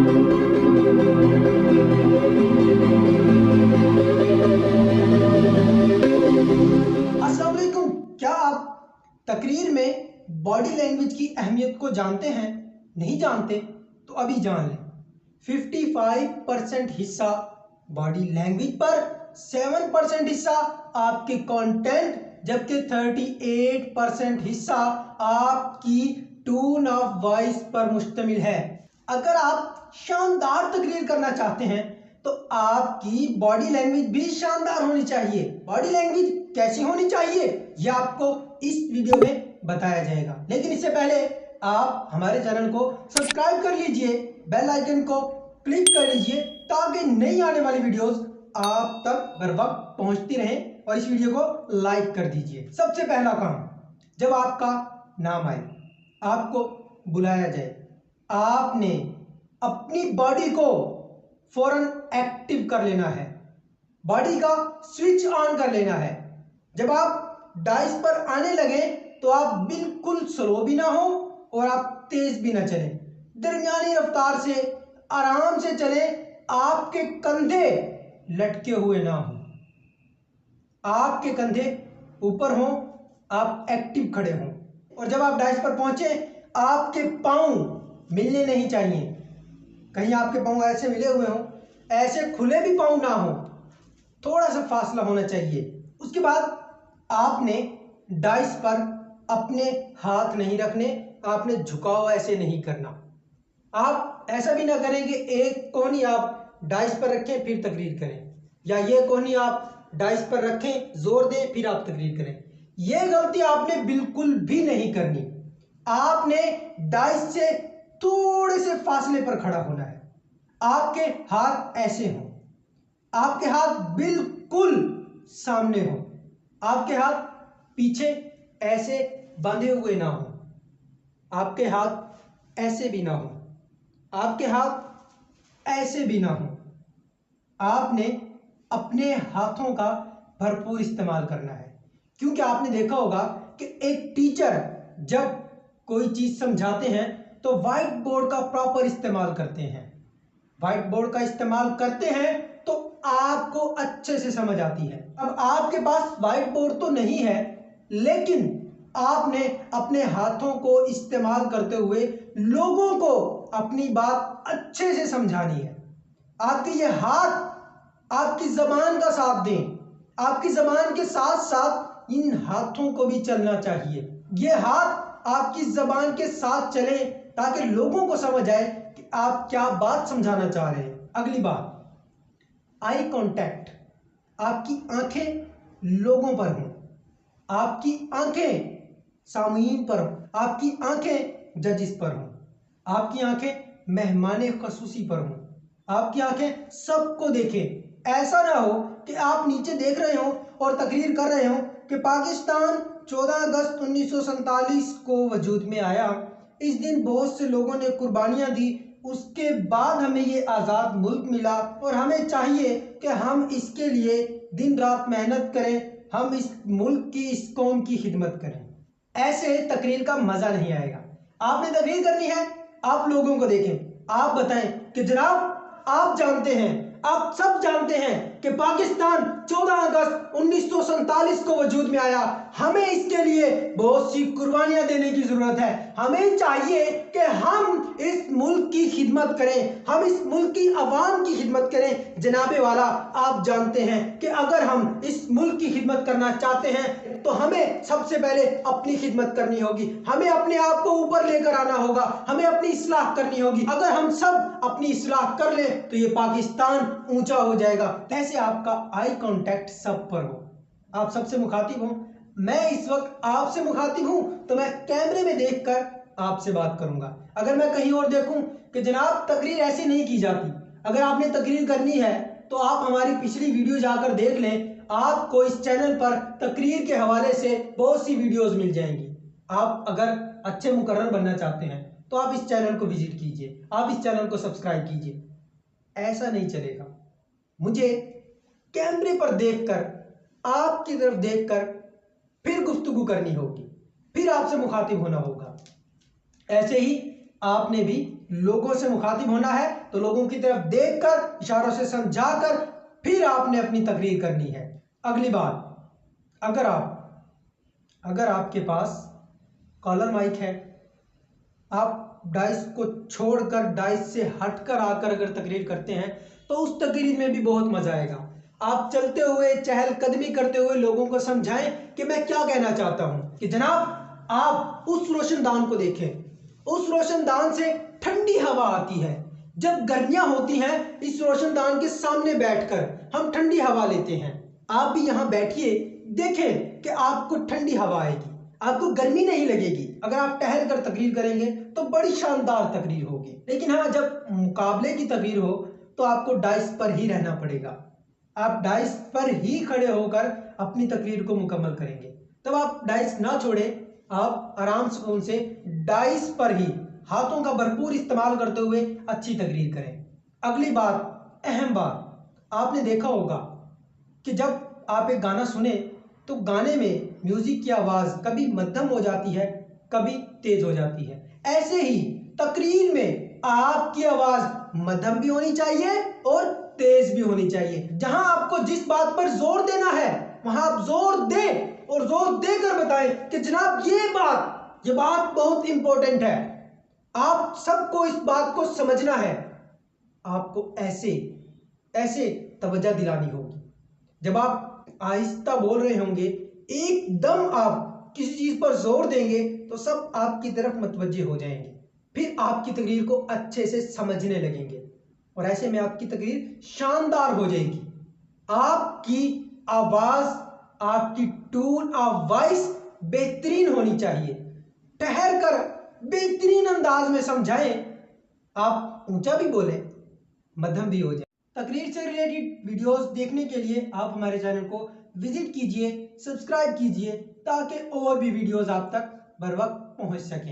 अस्सलाम वालेकुम। क्या आप तकरीर में बॉडी लैंग्वेज की अहमियत को जानते हैं? नहीं जानते तो अभी जान लें। 55% हिस्सा बॉडी लैंग्वेज पर, 7% हिस्सा आपके कंटेंट, जबकि 38% हिस्सा आपकी टोन ऑफ वॉइस पर मुश्तमिल है। अगर आप शानदार तकरीर करना चाहते हैं तो आपकी बॉडी लैंग्वेज भी शानदार होनी चाहिए। बॉडी लैंग्वेज कैसी होनी चाहिए यह आपको इस वीडियो में बताया जाएगा, लेकिन इससे पहले आप हमारे चैनल को सब्सक्राइब कर लीजिए, बेल आइकन को क्लिक कर लीजिए ताकि नई आने वाली वीडियोस आप तक बर वक्त पहुंचती रहें, और इस वीडियो को लाइक कर दीजिए। सबसे पहला काम, जब आपका नाम आए, आपको बुलाया जाए, आपने अपनी बॉडी को फौरन एक्टिव कर लेना है, बॉडी का स्विच ऑन कर लेना है। जब आप डाइस पर आने लगे तो आप बिल्कुल स्लो भी ना हो और आप तेज भी ना चलें, दरमियानी रफ्तार से आराम से चलें। आपके कंधे लटके हुए ना हो, आपके कंधे ऊपर हों, आप एक्टिव खड़े हों। और जब आप डाइस पर पहुंचे, आपके पांव मिलने नहीं चाहिए। कहीं आपके पांव ऐसे मिले हुए हों, ऐसे खुले भी पांव ना हो, थोड़ा सा फासला होना चाहिए। उसके बाद आपने डाइस पर अपने हाथ नहीं रखने, आपने झुकाव ऐसे नहीं करना। आप ऐसा भी ना करें कि एक कोहनी आप डाइस पर रखें फिर तकरीर करें, या ये कोहनी आप डाइस पर रखें, जोर दें, फिर आप तकरीर करें। यह गलती आपने बिल्कुल भी नहीं करनी। आपने डाइस से थोड़े से फासले पर खड़ा होना है। आपके हाथ ऐसे हों, आपके हाथ बिल्कुल सामने हों, आपके हाथ पीछे ऐसे बांधे हुए ना हो, आपके हाथ ऐसे भी ना हो, आपके हाथ ऐसे भी ना हो। आपने अपने हाथों का भरपूर इस्तेमाल करना है, क्योंकि आपने देखा होगा कि एक टीचर जब कोई चीज समझाते हैं तो व्हाइट बोर्ड का प्रॉपर इस्तेमाल करते हैं। व्हाइट बोर्ड का इस्तेमाल करते हैं तो आपको अच्छे से समझ आती है। अब आपके पास व्हाइट बोर्ड तो नहीं है, लेकिन आपने अपने हाथों को इस्तेमाल करते हुए लोगों को अपनी बात अच्छे से समझानी है। आपके ये हाथ आपकी जबान का साथ दें, आपकी जबान के साथ साथ इन हाथों को भी चलना चाहिए। ये हाथ आपकी जबान के साथ चले ताकि लोगों को समझ आए कि आप क्या बात समझाना चाह रहे हैं। अगली बात, आई कांटेक्ट। आपकी आंखें लोगों पर हों, आपकी आंखें सामीन पर हों, आपकी आंखें जजिस पर हों, आपकी आंखें मेहमाने खसूसी पर हों, आपकी आंखें सबको देखें। ऐसा ना हो कि आप नीचे देख रहे हो और तकरीर कर रहे हो कि पाकिस्तान 14 अगस्त 1947 को वजूद में आया, इस दिन बहुत से लोगों ने कुर्बानियां दी, उसके बाद हमें ये आज़ाद मुल्क मिला और हमें चाहिए कि हम इसके लिए दिन रात मेहनत करें, हम इस मुल्क की, इस कौम की खिदमत करें। ऐसे तकरीर का मज़ा नहीं आएगा। आपने तकरीर करनी है, आप लोगों को देखें, आप बताएं कि जनाब आप जानते हैं, आप सब जानते हैं कि पाकिस्तान 14 अगस्त 1947 को वजूद में आया, हमें इसके लिए बहुत सी कुर्बानियां देने की जरूरत है। हमें चाहिए कि हम इस मुल्क की खिदमत करें, हम इस मुल्क की आवाम की खिदमत करें। जनाबे वाला, आप जानते हैं कि अगर हम इस मुल्क की खिदमत करना चाहते हैं तो हमें सबसे पहले अपनी खिदमत करनी होगी, हमें अपने आप को ऊपर लेकर आना होगा, हमें अपनी इस्लाह करनी होगी। अगर हम सब अपनी इस्लाह कर ले तो ये पाकिस्तान ऊंचा हो जाएगा। ऐसे आपका आई कांटेक्ट सब पर हो, आप सबसे मुखातिब हो। मैं इस वक्त आपसे मुखातिब हूं तो मैं कैमरे में देखकर आपसे बात करूंगा। अगर मैं कहीं और देखूं कि जनाब तकरीर ऐसी नहीं की जाती, अगर आपने तकरीर करनी है तो आप हमारी पिछली वीडियो जाकर देख लें। आपको इस चैनल पर तकरीर के हवाले से बहुत सी वीडियोस मिल जाएंगी। आप अगर अच्छे मुकर्रर बनना चाहते हैं तो आप इस चैनल को विजिट कीजिए, आप इस चैनल को सब्सक्राइब कीजिए। ऐसा नहीं चलेगा। मुझे कैमरे पर देखकर, आपकी तरफ देखकर फिर गुफ्तगू करनी होगी, फिर आपसे मुखातिब होना होगा। ऐसे ही आपने भी लोगों से मुखातिब होना है तो लोगों की तरफ देखकर, इशारों से समझाकर फिर आपने अपनी तकरीर करनी है। अगली बात, अगर आपके पास कॉलर माइक है, आप डाइस को छोड़कर, डाइस से हटकर आकर अगर तकरीर करते हैं तो उस तकरीर में भी बहुत मजा आएगा। आप चलते हुए, चहलकदमी करते हुए लोगों को समझाएं कि मैं क्या कहना चाहता हूं, कि जनाब आप उस रोशनदान को देखें, उस रोशनदान से ठंडी हवा आती है। जब गर्मियां होती हैं, इस रोशनदान के सामने बैठकर हम ठंडी हवा लेते हैं। आप भी यहां बैठिए, देखें कि आपको ठंडी हवा आएगी, आपको गर्मी नहीं लगेगी। अगर आप टहल कर तकरीर करेंगे तो बड़ी शानदार तकरीर होगी। लेकिन हाँ, जब मुकाबले की तकरीर हो तो आपको डाइस पर ही रहना पड़ेगा। आप डाइस पर ही खड़े होकर अपनी तकरीर को मुकम्मल करेंगे। तब आप डाइस ना छोड़ें, आप आराम सुकून से डाइस पर ही हाथों का भरपूर इस्तेमाल करते हुए अच्छी तकरीर करें। अगली बात, अहम बात, आपने देखा होगा कि जब आप एक गाना सुने तो गाने में म्यूजिक की आवाज़ कभी मध्यम हो जाती है, कभी तेज हो जाती है। ऐसे ही तकरीर में आपकी आवाज़ मध्यम भी होनी चाहिए और तेज भी होनी चाहिए। जहां आपको जिस बात पर जोर देना है वहां आप जोर दें और जोर देकर बताएं कि जनाब ये बात बहुत इंपॉर्टेंट है, आप सबको इस बात को समझना है। आपको ऐसे तवज्जो दिलानी होगी। जब आप आहिस्ता बोल रहे होंगे, एकदम आप किसी चीज पर जोर देंगे तो सब आपकी तरफ मतवज्जे हो जाएंगे, फिर आपकी तकरीर को अच्छे से समझने लगेंगे और ऐसे में आपकी तकरीर शानदार हो जाएगी। आपकी आवाज, आपकी टून ऑफ वॉइस बेहतरीन होनी चाहिए। ठहर कर बेहतरीन अंदाज में समझाएं। आप ऊंचा भी बोलें, मध्यम भी हो जाए। तकरीर से रिलेटेड वीडियोस देखने के लिए आप हमारे चैनल को विजिट कीजिए, सब्सक्राइब कीजिए, ताकि और भी वीडियोस आप तक बर वक्त पहुंच सकें।